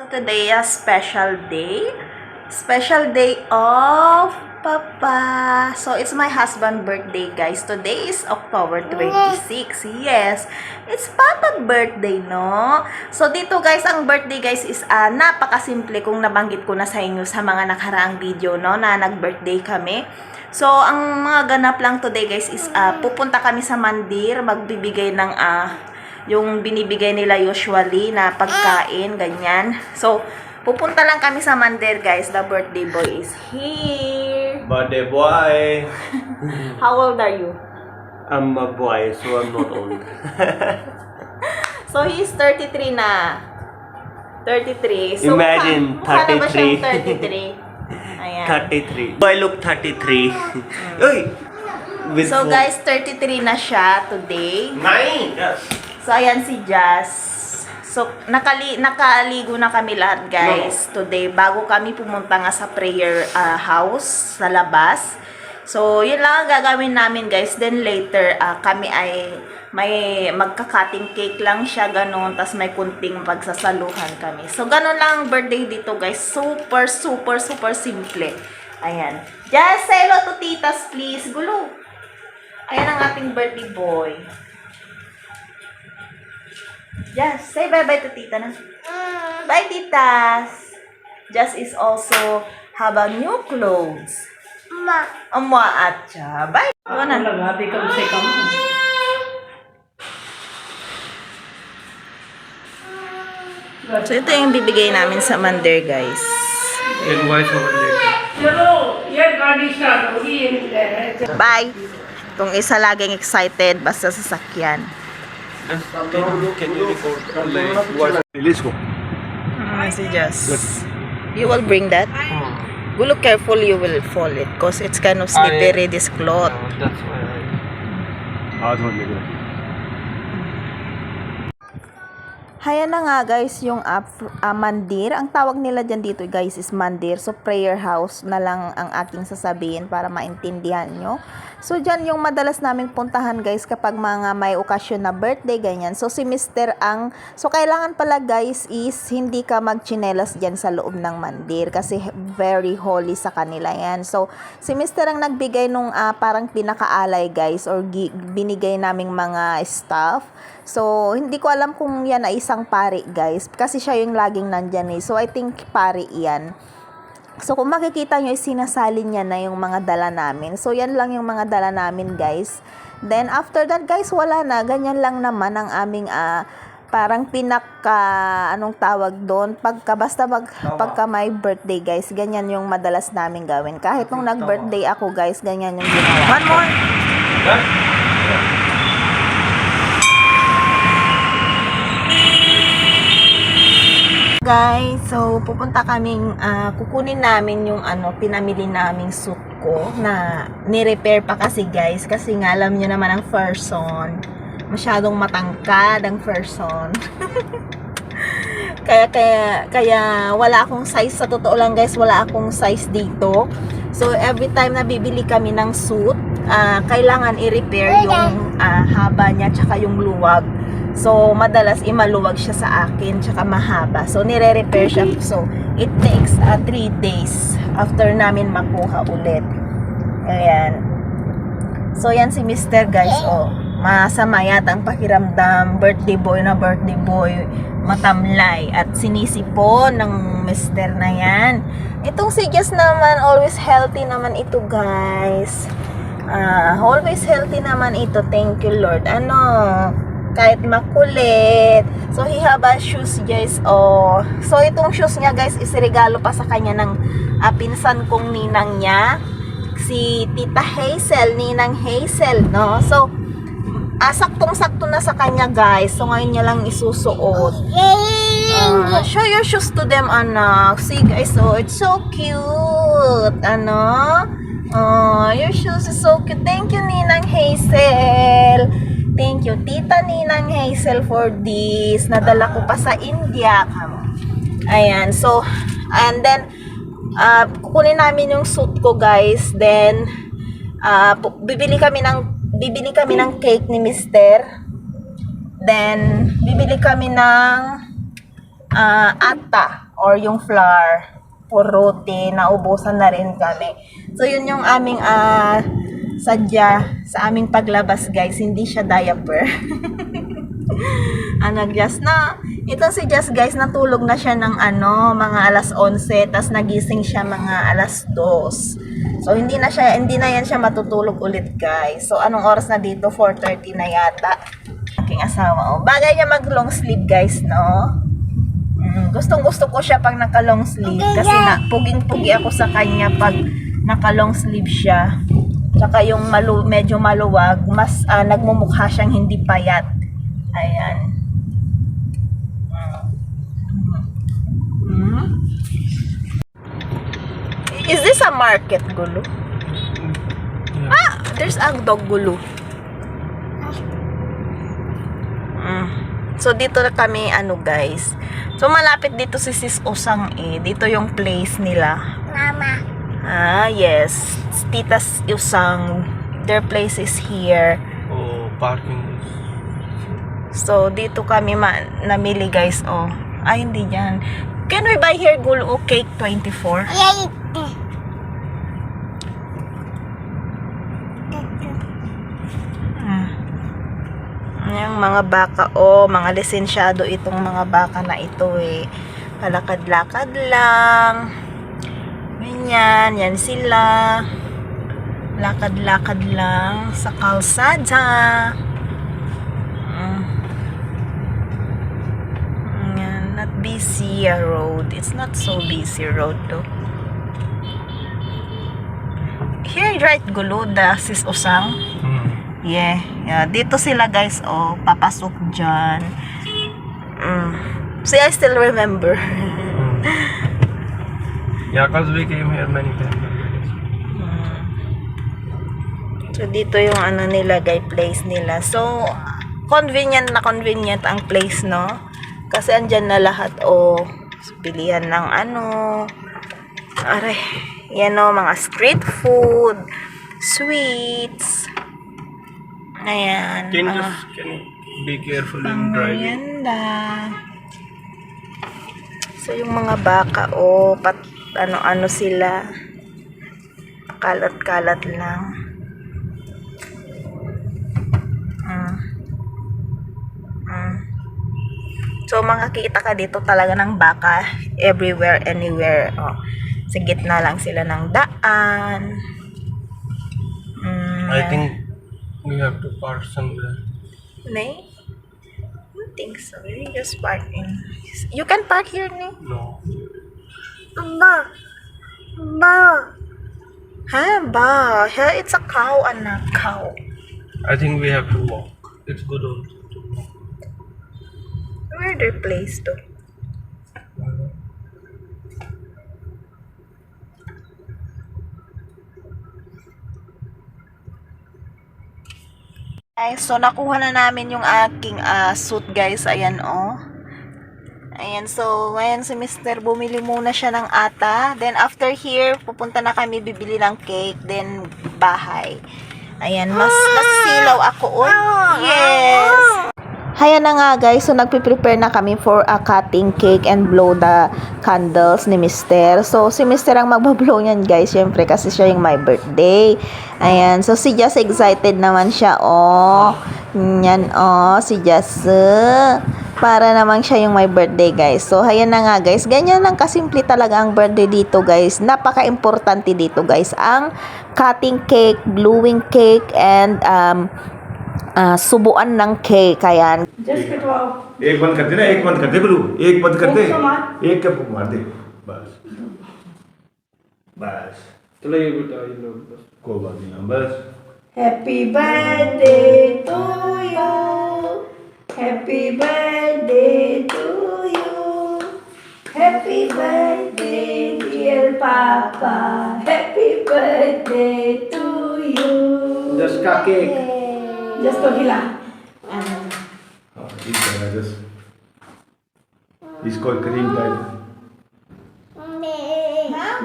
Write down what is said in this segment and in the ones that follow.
today a special day. Special day of Papa. So, it's my husband's birthday, guys. Today is October 26. Yes, it's Papa's birthday, no? So, dito, guys, ang birthday, guys, is napakasimple kung nabanggit ko na sa inyo sa mga nakaraang video, no? Na nag-birthday kami. So, ang mga ganap lang today, guys, is pupunta kami sa mandir, magbibigay ng yung binibigay nila usually na pagkain, ganyan. So, pupunta lang kami sa mandir, guys. The birthday boy is here. Birthday boy. How old are you? I'm a boy, so I'm not old. So, he's 33 na. 33. So, Imagine, mukha na ba siyang 33? 33? Ayan. 33. I look 33. Uy! With So, guys, 33 na siya today. Nine! Yes. So, ayan si Jazz. So, nakaligo na kami lahat, guys, today, bago kami pumunta nga sa prayer house sa labas. So, yun lang ang gagawin namin, guys. Then, later, kami ay may magka-cutting cake lang siya, ganun. Tapos, may kunting pagsasaluhan kami. So, ganun lang ang birthday dito, guys. Super, super, super simple. Ayan. Jazz, say hello to titas, please. Gulo. Ayan ang ating birthday boy. Just say bye-bye to tita na. Bye, titas. Just is also have a new clothes. Ama at siya. Bye. Ano na? So, ito yung bibigay namin sa mandir, guys. Voice over later. Bye. Kung isa laging excited, basta sasakyan. Can you record voice? Let's go. Si Jess. You will bring that? Go look careful, you will fall it. Because it's kind of slippery, this cloth. That's why Haya na nga, guys, yung mandir. Ang tawag nila dyan dito, guys, is mandir. So, prayer house na lang ang aking sasabihin para maintindihan nyo. So, dyan yung madalas naming puntahan, guys, kapag mga may okasyon na birthday, ganyan. So, si Mr. So, kailangan pala, guys, is hindi ka magchinelas dyan sa loob ng mandir kasi very holy sa kanila yan. So, si Mr. ang nagbigay nung parang pinakaalay, guys, or binigay naming mga stuff. So, hindi ko alam kung yan ay isang pari, guys. Kasi siya yung laging nandyan eh. So, I think pari yan. So, kung makikita nyo, sinasalin niya na yung mga dala namin. So, yan lang yung mga dala namin, guys. Then, after that, guys, wala na. Ganyan lang naman ang aming parang anong tawag doon? Pagka may birthday, guys. Ganyan yung madalas namin gawin. Kahit nung nag-birthday ako, guys, ganyan yung ginawa. One more! Guys, so pupunta kaming kukunin namin yung pinamili naming suit ko na ni-repair pa kasi, guys, kasi nga alam niyo naman ang person masyadong matangkad ang person. kaya wala akong size, sa totoo lang, guys, wala akong size dito. So every time na bibili kami ng suit, kailangan i-repair yung haba niya tsaka yung luwag. So, madalas maluwag siya sa akin, tsaka mahaba. So, nire-repair siya. So, it takes 3 days after namin makuha ulit. Ayan. So, yan si Mr. guys. Oh, masama yata ang pakiramdam. Birthday boy na birthday boy. Matamlay. At sinisipon ng Mr. na yan. Itong si Jess naman, always healthy naman ito, guys. Always healthy naman ito. Thank you, Lord. Kahit makulit. So, he have a shoes, guys. Oh. So, itong shoes niya, guys, is regalo pa sa kanya ng pinsan kong ninang niya. Si Tita Hazel, Ninang Hazel, no? So, saktong-sakto na sa kanya, guys. So, ngayon niya lang isusuot. Show your shoes to them, anak. See, guys, oh, it's so cute. Your shoes is so cute. Thank you, Ninang Hazel. Thank you, Tita Ninang Hazel, for this. Nadala ko pa sa India. Ayan. So, and then, kukunin namin yung suit ko, guys. Then, bibili kami ng cake ni Mr. Then, bibili kami ng ata or yung flour for roti, naubusan na rin kami. So yun yung aming sadya sa aming paglabas guys, hindi siya diaper. Just na, itong si Just guys, natulog na siya ng mga alas 11, tas nagising siya mga alas 2. So hindi na yan siya matutulog ulit guys. So anong oras na dito? 4:30 na yata. Aking asawa. Bagay niya mag long sleeve guys, no? Gustong gusto ko siya pag naka long sleeve kasi puging-pugi ako sa kanya pag naka long sleeve siya. Tsaka yung medyo maluwag, mas nagmumukha siyang hindi payat. Ayan. Is this a market, Gulu? There's a dog, Gulu. So dito na kami guys. So malapit dito si Sis Osang Dito yung place nila. Mama. Yes. Tita Usang. Their place is here. Oh, parking is... So dito kami namili guys. Hindi yan. Can we buy here Gulu cake 24? Yay. Yung mga baka, mga lisensyado itong mga baka na ito palakad-lakad lang. Ganyan, yan sila. Lakad-lakad lang sa kalsada. Yan, not busy road. It's not so busy road though. Here, right, Gulu, the Sis Osang. Yeah, dito sila guys, papasok dyan. See, I still remember. Yeah, cause we came here many times. So, dito yung nilagay place nila. So, convenient ang place, no? Kasi andyan na lahat, bilihan ng aray, yan mga street food, sweets. Ayan. Can you be careful in driving? Merienda. So, yung mga baka, ano sila. Kalat-kalat lang. So, makakita ka dito talaga ng baka everywhere, anywhere. Sa gitna lang sila ng daan. I think we have to park somewhere. Nay? I don't think so. You just park in. You can park here, Nay. No. Ba. Here it's a cow, anak. Cow. I think we have to walk. It's good also to walk. Where their place to? So nakuha na namin yung aking suit guys. Ayan Ayan, so ngayon si Mr. bumili muna siya ng ata. Then after here, pupunta na kami bibili ng cake. Then bahay. Ayan, mas silaw ako. Yes! Haya na nga guys, so nagpe-prepare na kami for a cutting cake and blow the candles ni Mr. So si Mr. ang magbablow niyan guys, syempre kasi siya yung my birthday. Ayan, so si Jess excited naman siya. Yan si Jess. Para naman siya yung my birthday guys. So hayan na nga guys, ganyan lang kasimple talaga ang birthday dito guys. Napaka-importante dito guys ang cutting cake, blowing cake, and subuan ng cake. Ayan. Just कटवाओ एक बंद कर दे ना, एक बंद कर दे गुरु, एक बंद कर दे, फूंक तो मार। एक का फूंक मार दे, बस बस चलो ये बेटा ये लो बस। कोई बात नहीं, बस happy birthday to you, happy birthday to you, happy birthday dear पापा, happy birthday to you. Just का केक। जस्ट तो खिला हाँ ठीक है जस्ट इसको क्रीम टाइप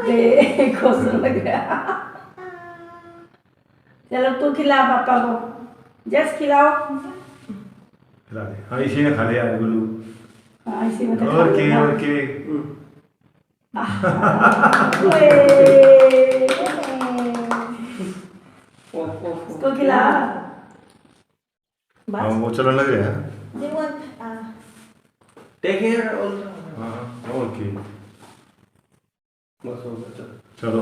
देखो सुन लग रहा। चलो तू खिला पापा को, जस्ट खिलाओ। खिला दे। हाँ इसी ने खा लिया गुरु। हाँ इसी में तो और के Weh. इसको खिला बस वो चलने लग रहे हैं they want Take care also. हाँ ओके बस हो गया चलो. चलो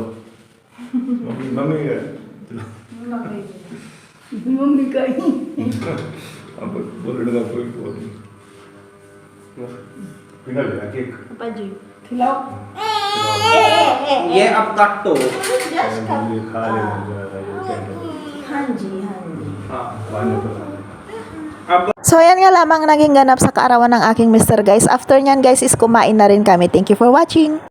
मम्मी मम्मी मम्मी कहीं अब बोलने का कोई बोल नहीं पिघल गया केक apa जी खिलाओ ये अब काट दो. ये खा लेना जरा ये कैंडल हाँ जी हाँ. खाने पर So, yan nga lamang naging ganap sa kaarawan ng aking Mr. Guys. After nyan, guys, is kumain na rin kami. Thank you for watching.